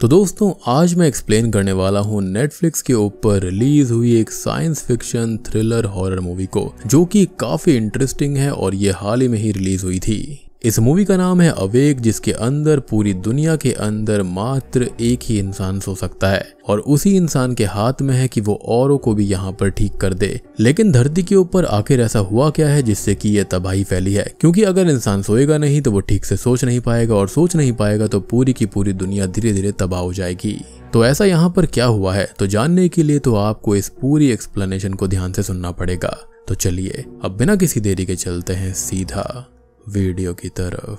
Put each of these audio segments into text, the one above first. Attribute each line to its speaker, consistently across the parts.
Speaker 1: तो दोस्तों आज मैं एक्सप्लेन करने वाला हूँ नेटफ्लिक्स के ऊपर रिलीज हुई एक science fiction thriller horror movie को, जो कि काफी इंटरेस्टिंग है और ये हाल ही में ही रिलीज हुई थी। इस मूवी का नाम है अवेक, जिसके अंदर पूरी दुनिया के अंदर मात्र एक ही इंसान सो सकता है और उसी इंसान के हाथ में है कि वो औरों को भी यहाँ पर ठीक कर दे। लेकिन धरती के ऊपर आखिर ऐसा हुआ क्या है जिससे कि ये तबाही फैली है? क्योंकि अगर इंसान सोएगा नहीं तो वो ठीक से सोच नहीं पाएगा और सोच नहीं पाएगा तो पूरी की पूरी दुनिया धीरे धीरे तबाह हो जाएगी। तो ऐसा यहाँ पर क्या हुआ है, तो जानने के लिए तो आपको इस पूरी एक्सप्लेनेशन को ध्यान से सुनना पड़ेगा। तो चलिए अब बिना किसी देरी के चलते हैं सीधा वीडियो की तरफ।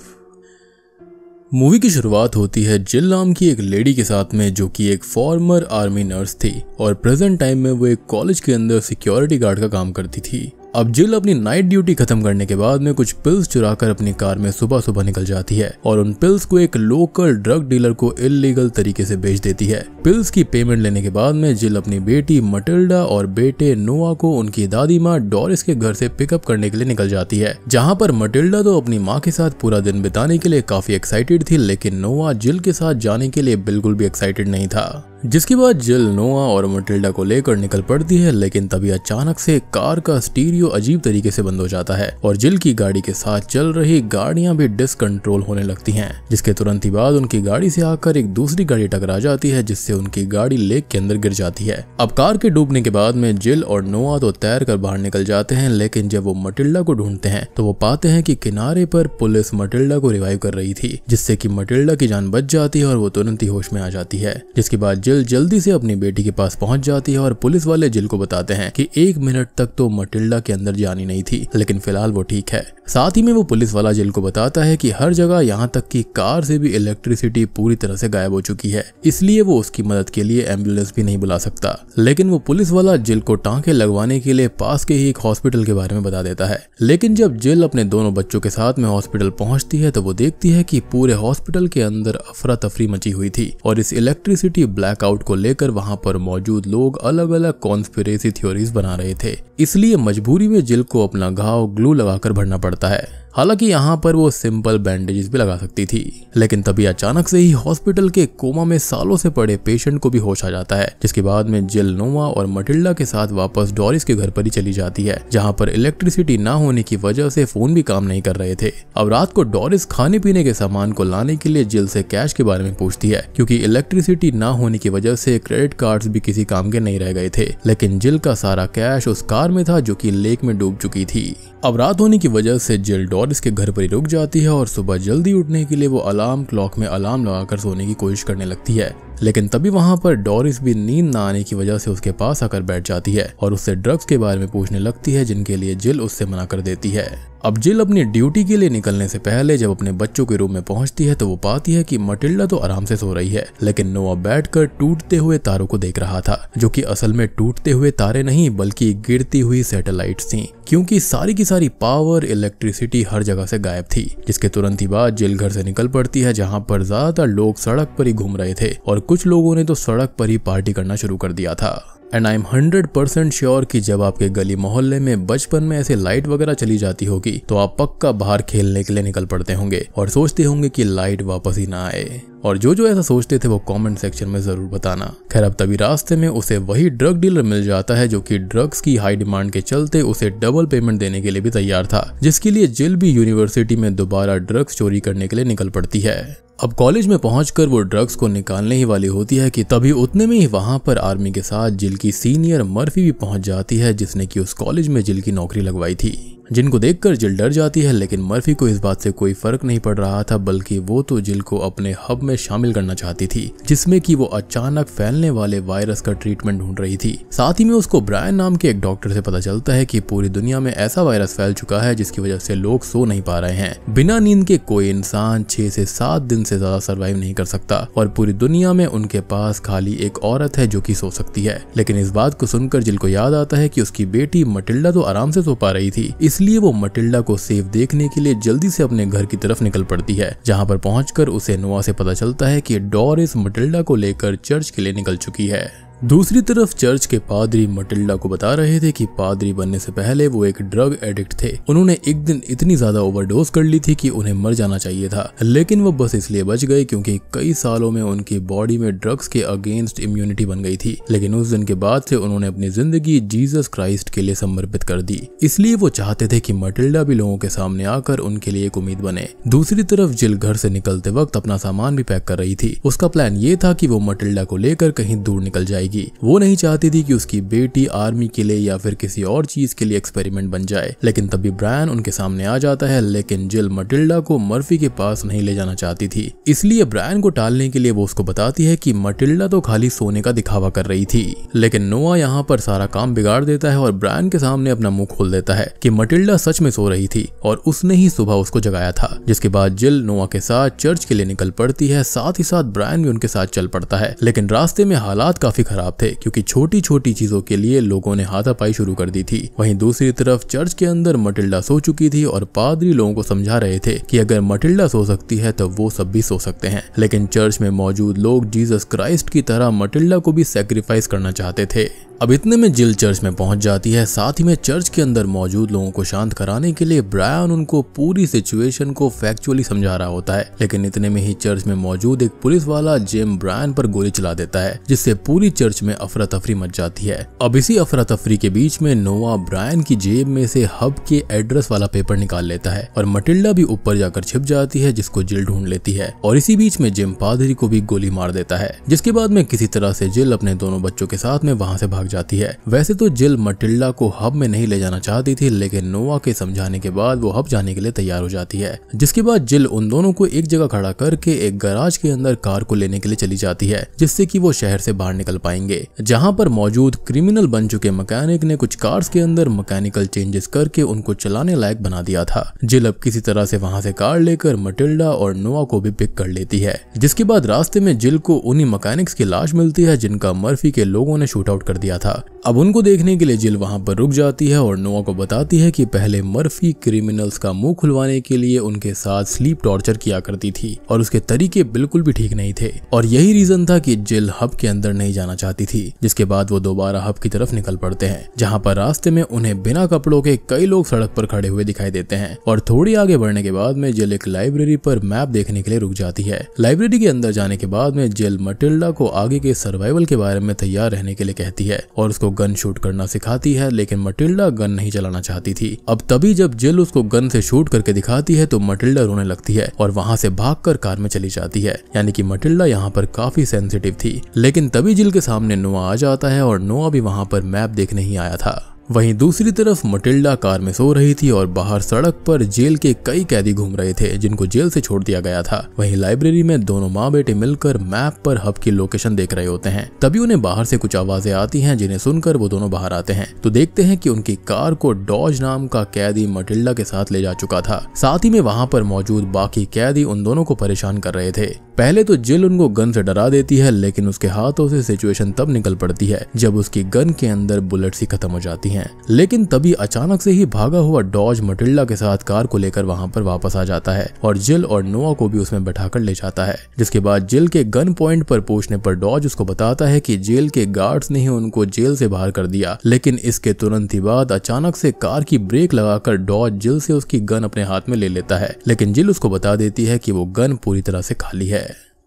Speaker 1: मूवी की शुरुआत होती है जिल नाम की एक लेडी के साथ में, जो कि एक फॉर्मर आर्मी नर्स थी और प्रेजेंट टाइम में वो एक कॉलेज के अंदर सिक्योरिटी गार्ड का काम करती थी। अब जिल अपनी नाइट ड्यूटी खत्म करने के बाद में कुछ पिल्स चुराकर अपनी कार में सुबह सुबह निकल जाती है और उन पिल्स को एक लोकल ड्रग डीलर को इल्लीगल तरीके से बेच देती है। पिल्स की पेमेंट लेने के बाद में जिल अपनी बेटी मटिल्डा और बेटे नोआ को उनकी दादी माँ डोरिस के घर से पिकअप करने के लिए निकल जाती है, जहाँ पर मटिल्डा तो अपनी माँ के साथ पूरा दिन बिताने के लिए काफी एक्साइटेड थी, लेकिन नोआ जिल के साथ जाने के लिए बिल्कुल भी एक्साइटेड नहीं था। जिसके बाद जिल नोआ और मटिल्डा को लेकर निकल पड़ती है, लेकिन तभी अचानक से कार का स्टीरियो अजीब तरीके से बंद हो जाता है और जिल की गाड़ी के साथ चल रही गाड़ियां भी डिसकंट्रोल होने लगती हैं, जिसके तुरंत ही बाद उनकी गाड़ी से आकर एक दूसरी गाड़ी टकरा जाती है, जिससे उनकी गाड़ी लेक के अंदर गिर जाती है। अब कार के डूबने के बाद में जिल और नोआ तो तैर कर बाहर निकल जाते हैं, लेकिन जब वो मटिल्डा को ढूंढते हैं तो वो पाते हैं कि किनारे पर पुलिस मटिल्डा को रिवाइव कर रही थी, जिससे कि मटिल्डा की जान बच जाती है और वो तुरंत ही होश में आ जाती है। जिसके बाद जल्दी से अपनी बेटी के पास पहुंच जाती है और पुलिस वाले जिल को बताते हैं कि 1 मिनट तक तो मटिल्डा के अंदर जानी नहीं थी, लेकिन फिलहाल वो ठीक है। साथ ही में वो पुलिस वाला जिल को बताता है कि हर जगह यहाँ तक कि कार से भी इलेक्ट्रिसिटी पूरी तरह से गायब हो चुकी है, इसलिए वो उसकी मदद के लिए एम्बुलेंस भी नहीं बुला सकता। लेकिन वो पुलिस वाला जिल को टांके लगवाने के लिए पास के ही एक हॉस्पिटल के बारे में बता देता है। लेकिन जब जिल अपने दोनों बच्चों के साथ में हॉस्पिटल पहुंचती है तो वो देखती है कि पूरे हॉस्पिटल के अंदर अफरा तफरी मची हुई थी और इस इलेक्ट्रिसिटी ब्लैकआउट को लेकर वहां पर मौजूद लोग अलग अलग कॉन्स्पिरेसी थ्योरीज बना रहे थे। इसलिए मजबूरी में जिल को अपना घाव ग्लू लगाकर भरना पड़ता है। हालांकि यहाँ पर वो सिंपल बैंडेजेस भी लगा सकती थी, लेकिन तभी अचानक से ही हॉस्पिटल के कोमा में सालों से पड़े पेशेंट को भी होश आ जाता है। जिसके बाद में जिल नोआ और मटिल्डा के साथ वापस डोरिस के घर पर ही चली जाती है, जहाँ पर इलेक्ट्रिसिटी ना होने की वजह से फोन भी काम नहीं कर रहे थे। अब रात को डोरिस खाने पीने के सामान को लाने के लिए जिल से कैश के बारे में पूछती है, क्योंकि इलेक्ट्रिसिटी ना होने की वजह से क्रेडिट कार्ड्स भी किसी काम के नहीं रह गए थे। लेकिन जिल का सारा कैश उस कार में था जो कि लेक में डूब चुकी थी। अब रात होने की वजह से जिल डोरिस के घर पर ही रुक जाती है और सुबह जल्दी उठने के लिए वो अलार्म क्लॉक में अलार्म लगाकर सोने की कोशिश करने लगती है। लेकिन तभी वहां पर डोरिस भी नींद न आने की वजह से उसके पास आकर बैठ जाती है और उससे ड्रग्स के बारे में पूछने लगती है, जिनके लिए जिल उससे मना कर देती है। अब जिल अपनी ड्यूटी के लिए निकलने से पहले जब अपने बच्चों के रूम में पहुंचती है तो वो पाती है कि मटिल्डा तो आराम से सो रही है, लेकिन नोआ बैठकर टूटते हुए तारों को देख रहा था, जो कि असल में टूटते हुए तारे नहीं बल्कि गिरती हुई सैटेलाइट्स थी, क्योंकि सारी की सारी पावर इलेक्ट्रिसिटी हर जगह से गायब थी। जिसके तुरंत ही बाद जिल घर से निकल पड़ती है, जहाँ पर ज्यादातर लोग सड़क पर ही घूम रहे थे और कुछ लोगों ने तो सड़क पर ही पार्टी करना शुरू कर दिया था। एंड आई एम 100% श्योर कि जब आपके गली मोहल्ले में बचपन में ऐसे लाइट वगैरह चली जाती होगी तो आप पक्का बाहर खेलने के लिए निकल पड़ते होंगे और सोचते होंगे कि लाइट वापस ही ना आए। और जो ऐसा सोचते थे वो कमेंट सेक्शन में जरूर बताना। खैर अब तभी रास्ते में उसे वही ड्रग डीलर मिल जाता है, जो कि ड्रग्स की हाई डिमांड के चलते उसे डबल पेमेंट देने के लिए भी तैयार था, जिसके लिए जिल भी यूनिवर्सिटी में दोबारा ड्रग्स चोरी करने के लिए निकल पड़ती है। अब कॉलेज में पहुंचकर वो ड्रग्स को निकालने ही वाली होती है कि तभी उतने में ही वहां पर आर्मी के साथ जिल की सीनियर मर्फी भी पहुंच जाती है, जिसने कि उस कॉलेज में जिल की नौकरी लगवाई थी। जिनको देखकर जिल डर जाती है, लेकिन मर्फी को इस बात से कोई फर्क नहीं पड़ रहा था, बल्कि वो तो जिल को अपने हब में शामिल करना चाहती थी, जिसमें कि वो अचानक फैलने वाले वायरस का ट्रीटमेंट ढूंढ रही थी। साथ ही में उसको ब्रायन नाम के एक डॉक्टर से पता चलता है कि पूरी दुनिया में ऐसा वायरस फैल चुका है जिसकी वजह से लोग सो नहीं पा रहे हैं। बिना नींद के कोई इंसान 6 से 7 दिन से ज्यादा सर्वाइव नहीं कर सकता और पूरी दुनिया में उनके पास खाली एक औरत है जो कि सो सकती है। लेकिन इस बात को सुनकर जिल को याद आता है कि उसकी बेटी मटिल्डा तो आराम से सो पा रही थी, इसलिए वो मटिल्डा को सेफ देखने के लिए जल्दी से अपने घर की तरफ निकल पड़ती है, जहां पर पहुंचकर उसे नोआ से पता चलता है कि डोरिस मटिल्डा को लेकर चर्च के लिए निकल चुकी है। दूसरी तरफ चर्च के पादरी मटिल्डा को बता रहे थे कि पादरी बनने से पहले वो एक ड्रग एडिक्ट थे। उन्होंने एक दिन इतनी ज्यादा ओवरडोज कर ली थी कि उन्हें मर जाना चाहिए था, लेकिन वो बस इसलिए बच गए क्योंकि कई सालों में उनकी बॉडी में ड्रग्स के अगेंस्ट इम्यूनिटी बन गई थी। लेकिन उस दिन के बाद से उन्होंने अपनी जिंदगी जीसस क्राइस्ट के लिए समर्पित कर दी। इसलिए वो चाहते थे कि मटिल्डा भी लोगों के सामने आकर उनके लिए एक उम्मीद बने। दूसरी तरफ जिल घर से निकलते वक्त अपना सामान भी पैक कर रही थी। उसका प्लान ये था कि वो मटिल्डा को लेकर कहीं दूर निकल जाएगी। वो नहीं चाहती थी कि उसकी बेटी आर्मी के लिए या फिर किसी और चीज के लिए एक्सपेरिमेंट बन जाए। लेकिन तभी ब्रायन उनके सामने आ जाता है, लेकिन जिल मटिल्डा को मर्फी के पास नहीं ले जाना चाहती थी। इसलिए ब्रायन को टालने के लिए वो उसको बताती है कि मटिल्डा तो खाली सोने का दिखावा कर रही थी। लेकिन नोआ यहाँ पर सारा काम बिगाड़ देता है और ब्रायन के सामने अपना मुंह खोल देता है कि मटिल्डा सच में सो रही थी और उसने ही सुबह उसको जगाया था। जिसके बाद जिल नोआ के साथ चर्च के लिए निकल पड़ती है। साथ ही साथ ब्रायन भी उनके साथ चल पड़ता है। लेकिन रास्ते में हालात काफी खराब थे क्योंकि छोटी छोटी चीजों के लिए लोगों ने हाथापाई शुरू कर दी थी। वहीं दूसरी तरफ चर्च के अंदर मटिल्डा सो चुकी थी और पादरी लोगों को समझा रहे थे कि अगर मटिल्डा सो सकती है तो वो सब भी सो सकते हैं। लेकिन चर्च में मौजूद लोग जीसस क्राइस्ट की तरह मटिल्डा को भी सैक्रिफाइस करना चाहते थे। अब इतने में जिल चर्च में पहुंच जाती है। साथ ही में चर्च के अंदर मौजूद लोगों को शांत कराने के लिए ब्रायन उनको पूरी सिचुएशन को फैक्चुअली समझा रहा होता है। लेकिन इतने में ही चर्च में मौजूद एक पुलिस वाला जिम ब्रायन पर गोली चला देता है, जिससे पूरी चर्च में अफरा तफरी मच जाती है। अब इसी अफरा तफरी के बीच में नोआ ब्रायन की जेब में से हब के एड्रेस वाला पेपर निकाल लेता है और मटिल्डा भी ऊपर जाकर छिप जाती है, जिसको जिल ढूंढ लेती है। और इसी बीच में जिम पादरी को भी गोली मार देता है, जिसके बाद में किसी तरह से जिल अपने दोनों बच्चों के साथ में वहां से भाग जाती है। वैसे तो जिल मटिल्डा को हब में नहीं ले जाना चाहती थी, लेकिन नोआ के समझाने के बाद वो हब जाने के लिए तैयार हो जाती है। जिसके बाद जिल उन दोनों को एक जगह खड़ा करके एक गैराज के अंदर कार को लेने के लिए चली जाती है, जिससे कि वो शहर से बाहर निकल पाएंगे। जहां पर मौजूद क्रिमिनल बन चुके मैकेनिक ने कुछ कार्स के अंदर मैकेनिकल चेंजेस करके उनको चलाने लायक बना दिया था। जिल अब किसी तरह से वहां से कार लेकर मटिल्डा और नोआ को भी पिक कर लेती है। जिसके बाद रास्ते में जिल को उन्हीं मैकेनिक्स की लाश मिलती है जिनका मर्फी के लोगों ने शूट आउट कर दिया था। अब उनको देखने के लिए जिल वहां पर रुक जाती है और नोआ को बताती है कि पहले मर्फी क्रिमिनल्स का मुंह खुलवाने के लिए उनके साथ स्लीप टॉर्चर किया करती थी और उसके तरीके बिल्कुल भी ठीक नहीं थे और यही रीजन था कि जिल हब के अंदर नहीं जाना चाहती थी। जिसके बाद वो दोबारा हब की तरफ निकल पड़ते हैं, जहां पर रास्ते में उन्हें बिना कपड़ों के कई लोग सड़क पर खड़े हुए दिखाई देते हैं। और थोड़ी आगे बढ़ने के बाद में जिल एक लाइब्रेरी पर मैप देखने के लिए रुक जाती है। लाइब्रेरी के अंदर जाने के बाद में जिल मटिल्डा को आगे के सर्वाइवल के बारे में तैयार रहने के लिए कहती है और उसको गन शूट करना सिखाती है। लेकिन मटिल्डा गन नहीं चलाना चाहती थी। अब तभी जब जिल उसको गन से शूट करके दिखाती है तो मटिल्डा रोने लगती है और वहां से भागकर कार में चली जाती है। यानी कि मटिल्डा यहाँ पर काफी सेंसिटिव थी। लेकिन तभी जिल के सामने नोआ आ जाता है और नोआ भी वहां पर मैप देखने ही आया था। वहीं दूसरी तरफ मटिल्डा कार में सो रही थी और बाहर सड़क पर जेल के कई कैदी घूम रहे थे जिनको जेल से छोड़ दिया गया था। वहीं लाइब्रेरी में दोनों माँ बेटे मिलकर मैप पर हब की लोकेशन देख रहे होते हैं। तभी उन्हें बाहर से कुछ आवाजें आती हैं, जिन्हें सुनकर वो दोनों बाहर आते हैं तो देखते हैं कि उनकी कार को डॉज नाम का कैदी मटिल्डा के साथ ले जा चुका था। साथ ही में वहां पर मौजूद बाकी कैदी उन दोनों को परेशान कर रहे थे। पहले तो जिल उनको गन से डरा देती है, लेकिन उसके हाथों से सिचुएशन तब निकल पड़ती है जब उसकी गन के अंदर बुलेट्स ही खत्म हो जाती हैं। लेकिन तभी अचानक से ही भागा हुआ डॉज मटिल्डा के साथ कार को लेकर वहां पर वापस आ जाता है और जिल और नोआ को भी उसमें बैठाकर ले जाता है। जिसके बाद जिल के गन पॉइंट पर पूछने पर डॉज उसको बताता है कि जेल के गार्ड्स ने ही उनको जेल से बाहर कर दिया। लेकिन इसके तुरंत ही बाद अचानक से कार की ब्रेक लगाकर डॉज जिल से उसकी गन अपने हाथ में ले लेता है। लेकिन जिल उसको बता देती है कि वो गन पूरी तरह से खाली है।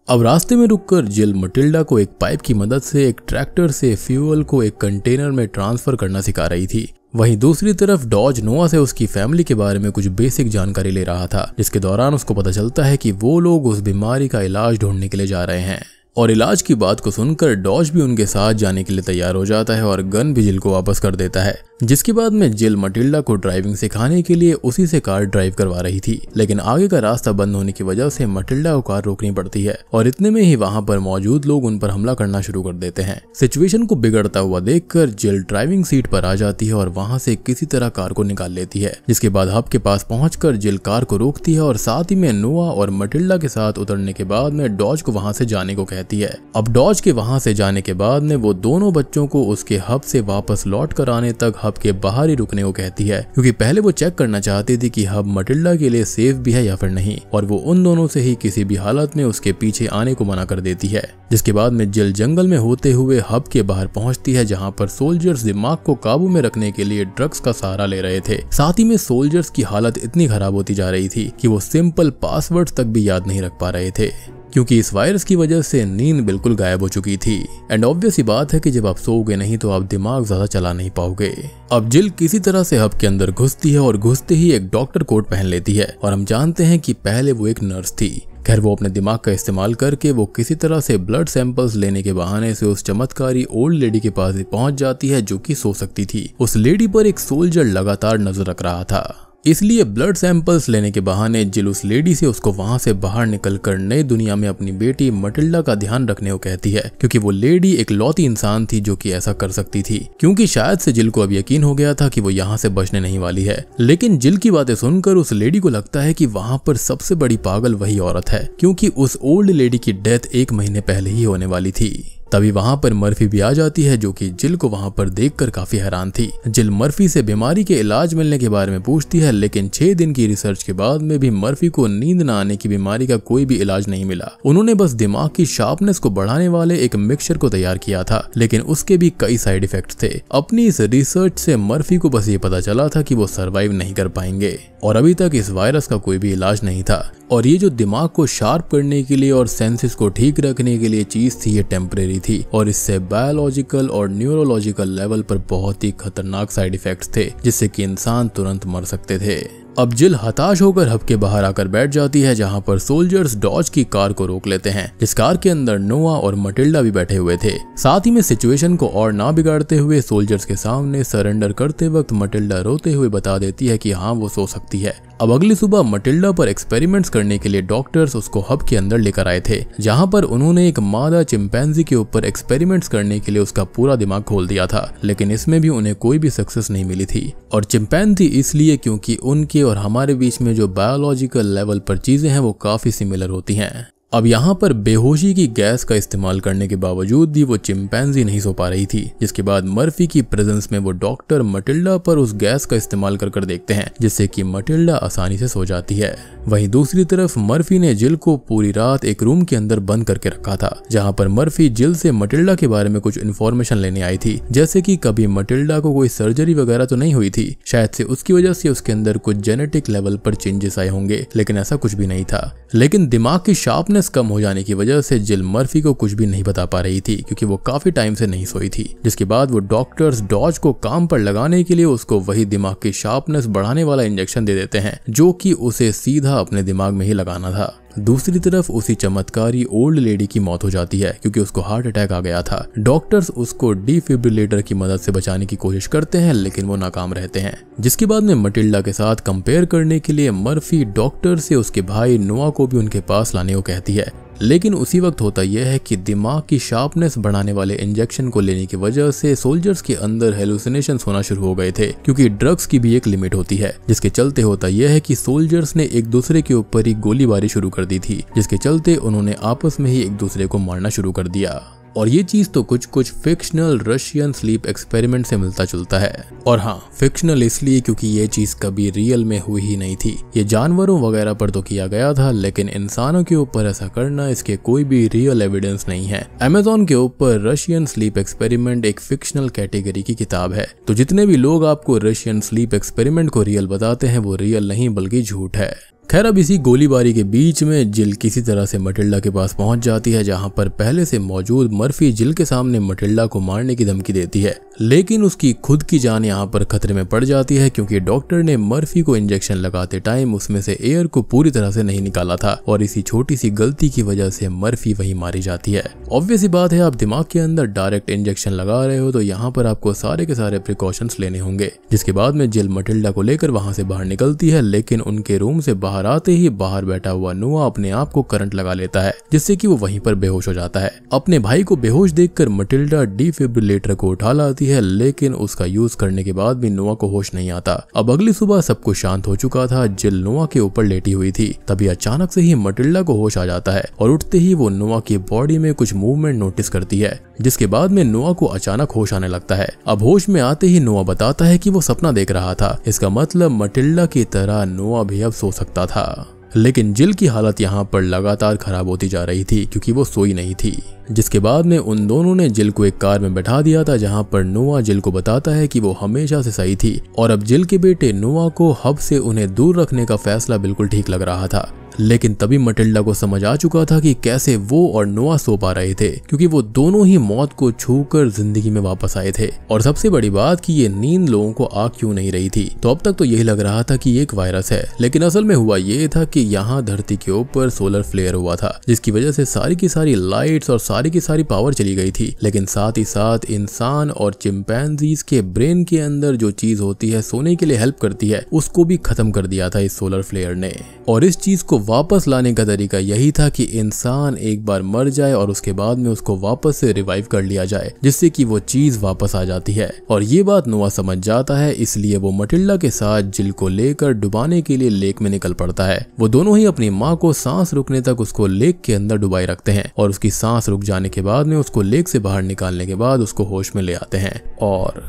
Speaker 1: अब रास्ते में रुककर जिल मटिल्डा को एक पाइप की मदद से एक ट्रैक्टर से फ्यूल को एक कंटेनर में ट्रांसफर करना सिखा रही थी। वहीं दूसरी तरफ डॉज नोआ से उसकी फैमिली के बारे में कुछ बेसिक जानकारी ले रहा था, जिसके दौरान उसको पता चलता है कि वो लोग उस बीमारी का इलाज ढूंढने के लिए जा रहे हैं। और इलाज की बात को सुनकर डॉज भी उनके साथ जाने के लिए तैयार हो जाता है और गन भी जिल को वापस कर देता है। जिसके बाद में जिल मटिल्डा को ड्राइविंग सिखाने के लिए उसी से कार ड्राइव करवा रही थी। लेकिन आगे का रास्ता बंद होने की वजह से मटिल्डा को कार रोकनी पड़ती है और इतने में ही वहां पर मौजूद लोग उन पर हमला करना शुरू कर देते हैं। सिचुएशन को बिगड़ता हुआ देखकर जिल ड्राइविंग सीट पर आ जाती है और वहां से किसी तरह कार को निकाल लेती है। जिसके बाद हब के पास पहुंचकर जिल कार को रोकती है और साथ ही में नोआ और मटिल्डा के साथ उतरने के बाद में डॉज को वहां से जाने को कहती है। अब डॉज के वहां से जाने के बाद में वो दोनों बच्चों को उसके हब से वापस लौट कर आने तक हब के बाहर ही रुकने को कहती है, क्योंकि पहले वो चेक करना चाहती थी कि हब मटिल्डा के लिए सेफ भी है या फिर नहीं, और वो उन दोनों से ही किसी भी हालत में उसके पीछे आने को मना कर देती है। जिसके बाद में जिल जंगल में होते हुए हब के बाहर पहुंचती है, जहां पर सोल्जर्स दिमाग को काबू में रखने के लिए ड्रग्स का सहारा ले रहे थे। साथ ही में सोल्जर्स की हालत इतनी खराब होती जा रही थी कि वो सिंपल पासवर्ड तक भी याद नहीं रख पा रहे थे, क्योंकि इस वायरस की वजह से नींद बिल्कुल गायब हो चुकी थी। एंड ऑब्वियस ही बात है कि जब आप सोओगे नहीं तो आप दिमाग ज्यादा चला नहीं पाओगे। अब जिल किसी तरह से हब के अंदर घुसती है और घुसते ही एक डॉक्टर कोट पहन लेती है, और हम जानते हैं कि पहले वो एक नर्स थी। खैर, वो अपने दिमाग का इस्तेमाल करके वो किसी तरह से ब्लड सैंपल्स लेने के बहाने से उस चमत्कारी ओल्ड लेडी के पास पहुंच जाती है, जो कि सो सकती थी। उस लेडी पर एक सोल्जर लगातार नजर रख रहा था, इसलिए ब्लड सैंपल्स लेने के बहाने जिल उस लेडी से उसको वहां से बाहर निकलकर नई दुनिया में अपनी बेटी मटिल्डा का ध्यान रखने को कहती है, क्योंकि वो लेडी एक लौती इंसान थी जो कि ऐसा कर सकती थी, क्योंकि शायद से जिल को अब यकीन हो गया था कि वो यहाँ से बचने नहीं वाली है। लेकिन जिल की बातें सुनकर उस लेडी को लगता है कि वहां पर सबसे बड़ी पागल वही औरत है, क्योंकि उस ओल्ड लेडी की डेथ 1 महीने पहले ही होने वाली थी। तभी वहां पर मर्फी भी आ जाती है, जो कि जिल को वहां पर देखकर काफी हैरान थी। जिल मर्फी से बीमारी के इलाज मिलने के बारे में पूछती है, लेकिन 6 दिन की रिसर्च के बाद में भी मर्फी को नींद न आने की बीमारी का कोई भी इलाज नहीं मिला। उन्होंने बस दिमाग की शार्पनेस को बढ़ाने वाले एक मिक्सचर को तैयार किया था, लेकिन उसके भी कई साइड इफेक्ट्स थे। अपनी इस रिसर्च से मर्फी को बस ये पता चला था कि वो सर्वाइव नहीं कर पाएंगे, और अभी तक इस वायरस का कोई भी इलाज नहीं था। और ये जो दिमाग को शार्प करने के लिए और सेंसेस को ठीक रखने के लिए चीज थी, ये टेम्परेरी थी, और इससे बायोलॉजिकल और न्यूरोलॉजिकल लेवल पर बहुत ही खतरनाक साइड इफेक्ट्स थे, जिससे कि इंसान तुरंत मर सकते थे। अब जिल हताश होकर हब के बाहर आकर बैठ जाती है, जहां पर सोल्जर्स डॉज की कार को रोक लेते हैं, जिस कार के अंदर नोआ और मटिल्डा भी बैठे हुए थे। साथ ही में सिचुएशन को और ना बिगाड़ते हुए सोल्जर्स के सामने सरेंडर करते वक्त मटिल्डा रोते हुए बता देती है कि हाँ, वो सो सकती है। अब अगली सुबह मटिल्डा पर एक्सपेरिमेंट्स करने के लिए डॉक्टर्स उसको हब के अंदर लेकर आए थे, जहां पर उन्होंने एक मादा चिंपैंजी के ऊपर एक्सपेरिमेंट्स करने के लिए उसका पूरा दिमाग खोल दिया था, लेकिन इसमें भी उन्हें कोई भी सक्सेस नहीं मिली थी। और चिंपैंजी इसलिए क्योंकि उनके और हमारे बीच में जो बायोलॉजिकल लेवल पर चीजें हैं वो काफी सिमिलर होती हैं। अब यहाँ पर बेहोशी की गैस का इस्तेमाल करने के बावजूद भी वो चिंपैंजी नहीं सो पा रही थी, जिसके बाद मर्फी की प्रेजेंस में वो डॉक्टर मटिल्डा पर उस गैस का इस्तेमाल कर देखते हैं, जिससे कि मटिल्डा आसानी से सो जाती है। वहीं दूसरी तरफ मर्फी ने जिल को पूरी रात एक रूम के अंदर बंद करके रखा था, जहाँ पर मर्फी जिल से मटिल्डा के बारे में कुछ इन्फॉर्मेशन लेने आई थी, जैसे कि कभी मटिल्डा को कोई सर्जरी वगैरह तो नहीं हुई थी, शायद से उसकी वजह से उसके अंदर कुछ जेनेटिक लेवल पर चेंजेस आए होंगे, लेकिन ऐसा कुछ भी नहीं था। लेकिन दिमाग की शार्पनेस कम हो जाने की वजह से जिल मर्फी को कुछ भी नहीं बता पा रही थी, क्योंकि वो काफी टाइम से नहीं सोई थी। जिसके बाद वो डॉक्टर्स डॉज को काम पर लगाने के लिए उसको वही दिमाग की शार्पनेस बढ़ाने वाला इंजेक्शन दे देते हैं, जो कि उसे सीधा अपने दिमाग में ही लगाना था। दूसरी तरफ उसी चमत्कारी ओल्ड लेडी की मौत हो जाती है, क्योंकि उसको हार्ट अटैक आ गया था। डॉक्टर्स उसको डिफिब्रिलेटर की मदद से बचाने की कोशिश करते हैं, लेकिन वो नाकाम रहते हैं। जिसके बाद में मटिल्डा के साथ कंपेयर करने के लिए मर्फी डॉक्टर से उसके भाई नोआ को भी उनके पास लाने को कहती है, लेकिन उसी वक्त होता यह है कि दिमाग की शार्पनेस बढ़ाने वाले इंजेक्शन को लेने की वजह से सोल्जर्स के अंदर हेलुसिनेशंस होना शुरू हो गए थे, क्योंकि ड्रग्स की भी एक लिमिट होती है, जिसके चलते होता यह है कि सोल्जर्स ने एक दूसरे के ऊपर ही गोलीबारी शुरू कर दी थी, जिसके चलते उन्होंने आपस में ही एक दूसरे को मारना शुरू कर दिया। और ये चीज तो कुछ फिक्शनल रशियन स्लीप एक्सपेरिमेंट से मिलता जुलता है। और हाँ, फिक्शनल इसलिए क्योंकि ये चीज कभी रियल में हुई ही नहीं थी। ये जानवरों वगैरह पर तो किया गया था, लेकिन इंसानों के ऊपर ऐसा करना, इसके कोई भी रियल एविडेंस नहीं है। अमेज़न के ऊपर रशियन स्लीप एक्सपेरिमेंट एक फिक्शनल कैटेगरी की किताब है, तो जितने भी लोग आपको रशियन स्लीप एक्सपेरिमेंट को रियल बताते हैं वो रियल नहीं बल्कि झूठ है। खैर, अब इसी गोलीबारी के बीच में जिल किसी तरह से मटिल्डा के पास पहुंच जाती है, जहां पर पहले से मौजूद मर्फी जिल के सामने मटिल्डा को मारने की धमकी देती है, लेकिन उसकी खुद की जान यहां पर खतरे में पड़ जाती है, क्योंकि डॉक्टर ने मर्फी को इंजेक्शन लगाते टाइम उसमें से एयर को पूरी तरह से नहीं निकाला था, और इसी छोटी सी गलती की वजह से मर्फी वही मारी जाती है। ऑब्वियस ही बात है, आप दिमाग के अंदर डायरेक्ट इंजेक्शन लगा रहे हो तो यहाँ पर आपको सारे के सारे प्रिकॉशंस लेने होंगे। जिसके बाद में जिल मटिल्डा को लेकर वहां से बाहर निकलती है, लेकिन उनके रूम से बाहर आते ही बाहर बैठा हुआ नोआ अपने आप को करंट लगा लेता है, जिससे कि वो वहीं पर बेहोश हो जाता है। अपने भाई को बेहोश देखकर मटिल्डा डिफिब्रिलेटर को उठा लाती है, लेकिन उसका यूज करने के बाद भी नोआ को होश नहीं आता। अब अगली सुबह सब कुछ शांत हो चुका था। जिल नोआ के ऊपर लेटी हुई थी। तभी अचानक से ही मटिल्डा को होश आ जाता है और उठते ही वो नोआ की बॉडी में कुछ मूवमेंट नोटिस करती है, जिसके बाद में नोआ को अचानक होश आने लगता है। अब होश में आते ही नोआ बताता है कि वो सपना देख रहा था। इसका मतलब मटिल्डा की तरह नोआ भी अब सो सकता था। लेकिन जिल की हालत यहाँ पर लगातार खराब होती जा रही थी क्योंकि वो सोई नहीं थी। जिसके बाद में उन दोनों ने जिल को एक कार में बैठा दिया था, जहाँ पर नोआ जिल को बताता है कि वो हमेशा से सही थी और अब जिल के बेटे नोआ को हब से उन्हें दूर रखने का फैसला बिल्कुल ठीक लग रहा था। लेकिन तभी मटिल्डा को समझ आ चुका था कि कैसे वो और नोआ सो पा रहे थे, क्योंकि वो दोनों ही मौत को छूकर जिंदगी में वापस आए थे। और सबसे बड़ी बात कि ये नींद लोगों को आ क्यों नहीं रही थी। तो अब तक तो यही लग रहा था कि ये एक वायरस है, लेकिन असल में हुआ ये था कि यहाँ धरती के ऊपर सोलर फ्लेयर हुआ था, जिसकी वजह से सारी की सारी लाइट्स और सारी की सारी पावर चली गई थी। लेकिन साथ ही साथ इंसान और चिंपैंजीज के ब्रेन के अंदर जो चीज होती है सोने के लिए हेल्प करती है, उसको भी खत्म कर दिया था इस सोलर फ्लेयर ने। और इस चीज को वापस लाने का तरीका यही था कि इंसान एक बार मर जाए और उसके बाद में उसको वापस से रिवाइव कर लिया जाए, जिससे कि वो चीज वापस आ जाती है। और ये बात नोआ समझ जाता है, इसलिए वो मटिल्डा के साथ जिल को लेकर डुबाने के लिए लेक में निकल पड़ता है। वो दोनों ही अपनी माँ को सांस रुकने तक उसको लेक के अंदर डुबाए रखते हैं और उसकी सांस रुक जाने के बाद में उसको लेक से बाहर निकालने के बाद उसको होश में ले आते हैं और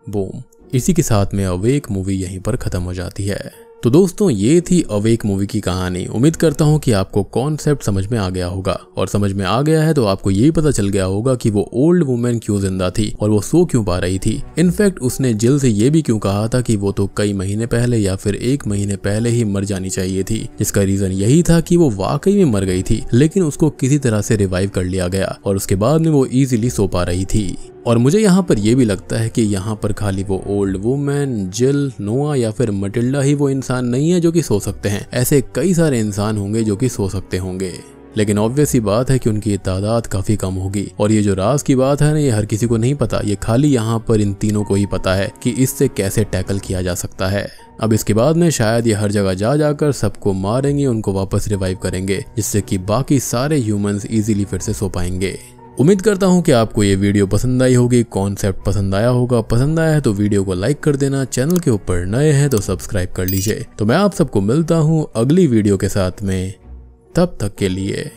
Speaker 1: बूम। इसी के साथ में अवेक मूवी यहीं पर खत्म हो जाती है। तो दोस्तों ये थी अवेक मूवी की कहानी। उम्मीद करता हूँ कि आपको कॉन्सेप्ट समझ में आ गया होगा, और समझ में आ गया है तो आपको यही पता चल गया होगा कि वो ओल्ड वुमेन क्यों जिंदा थी और वो सो क्यों पा रही थी। इनफैक्ट उसने जिल से ये भी क्यों कहा था कि वो तो कई महीने पहले या फिर 1 महीने पहले ही मर जानी चाहिए थी, जिसका रीजन यही था कि वो वाकई में मर गई थी, लेकिन उसको किसी तरह से रिवाइव कर लिया गया और उसके बाद में वो इजीली सो पा रही थी। और मुझे यहाँ पर यह भी लगता है कि यहाँ पर खाली वो ओल्ड वुमेन, जिल, नोआ या फिर मटिल्डा ही वो इंसान नहीं है जो कि सो सकते हैं। ऐसे कई सारे इंसान होंगे जो कि सो सकते होंगे, लेकिन ऑब्वियस ही बात है कि उनकी तादाद काफी कम होगी। और ये जो राज की बात है ना, ये हर किसी को नहीं पता। ये खाली यहाँ पर इन तीनों को ही पता है कि इससे कैसे टैकल किया जा सकता है। अब इसके बाद में शायद ये हर जगह जा जाकर सबको मारेंगे, उनको वापस रिवाइव करेंगे, जिससे कि बाकी सारे ह्यूमंस इजीली फिर से सो पाएंगे। उम्मीद करता हूँ कि आपको ये वीडियो पसंद आई होगी, कॉन्सेप्ट पसंद आया होगा। पसंद आया है तो वीडियो को लाइक कर देना, चैनल के ऊपर नए हैं तो सब्सक्राइब कर लीजिए। तो मैं आप सबको मिलता हूँ अगली वीडियो के साथ में, तब तक के लिए